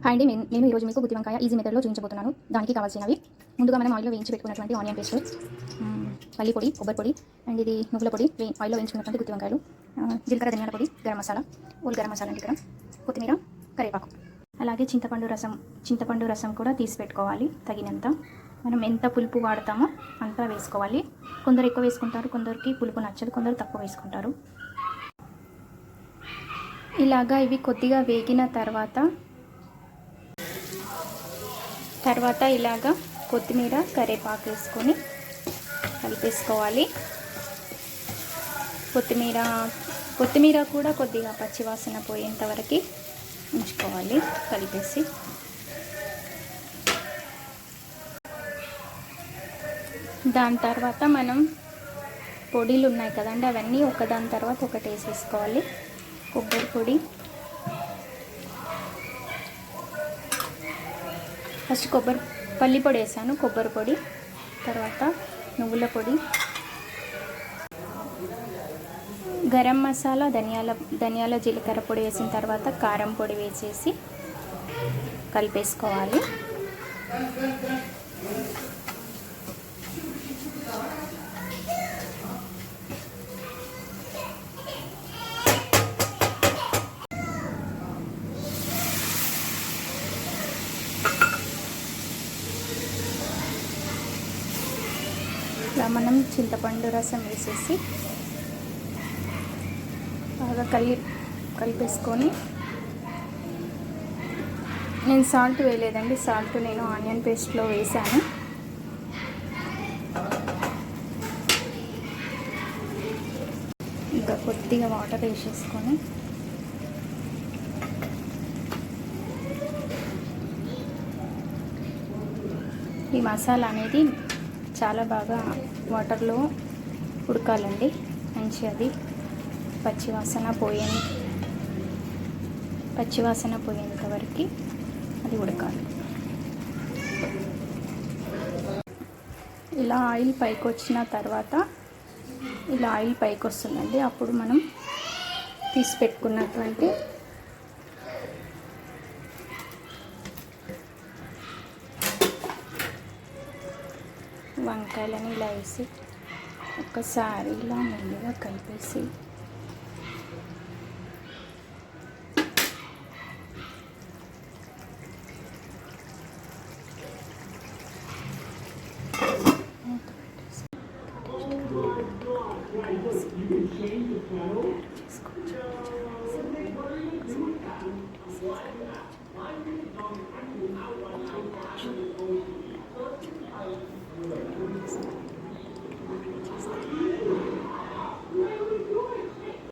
Hi అండి, నేను ఈరోజు మీకు గుత్తి వంకాయ ఈజీ మెథడ్లో చూపించబోతున్నాను. దానికి కావాల్సినవి ముందుగా మనం ఆయిల్లో వేయించి పెట్టుకున్నటువంటి ఆనియన్ పేస్ట్, పల్లి పొడి, కొబ్బరి పొడి, అండ్ ఇది నువ్వుల పొడి, ఆయిల్లో వేయించుకున్నటువంటి గుత్తి వంకాయలు, జీలకర్ర ధనియాల పొడి, గరం మసాలా, గరం మసాలా అంటే ఇక్కడ కొత్తిమీర, కరివేపాకు, అలాగే చింతపండు రసం కూడా తీసి పెట్టుకోవాలి. తగినంత మనం ఎంత పులుపు వాడతామో అంతా వేసుకోవాలి. కొందరు ఎక్కువ వేసుకుంటారు, కొందరికి పులుపు నచ్చదు, కొందరు తక్కువ వేసుకుంటారు. ఇలాగా ఇవి కొద్దిగా వేగిన తర్వాత ఇలాగా కొత్తిమీర, కరివేపాకు వేసుకొని కలిపేసుకోవాలి. కొత్తిమీర కూడా కొద్దిగా పచ్చివాసన పోయేంత వరకు ఉంచుకోవాలి కలిపేసి. దాని తర్వాత మనం పొడిలు ఉన్నాయి కదండి, అవన్నీ ఒకదాని తర్వాత ఒకటి వేసేసుకోవాలి. కొబ్బరి పొడి, ఫస్ట్ పల్లి పొడి వేసాను, కొబ్బరి పొడి, తర్వాత నువ్వుల పొడి, గరం మసాలా, ధనియాల జీలకర్ర పొడి వేసిన తర్వాత కారం పొడి వేసేసి కలిపేసుకోవాలి. ఇలా మనం చింతపండు రసం వేసేసి బాగా కలిపేసుకొని, నేను సాల్ట్ వేయలేదండి, సాల్ట్ నేను ఆనియన్ పేస్ట్లో వేసాను. ఇంకా కొద్దిగా వాటర్ వేసేసుకొని ఈ మసాలా అనేది చాలా బాగా వాటర్లో ఉడకాలండి. మంచి అది పచ్చివాసన పోయేంత వరకు అది ఉడకాలి. ఇలా ఆయిల్ పైకి వచ్చిన తర్వాత, ఇలా ఆయిల్ పైకి వస్తుందండి, అప్పుడు మనం తీసి పెట్టుకున్నటువంటి వంకాయలని ఇలా వేసి ఒక్కసారి ఇలా మెల్లిగా కలిపేసి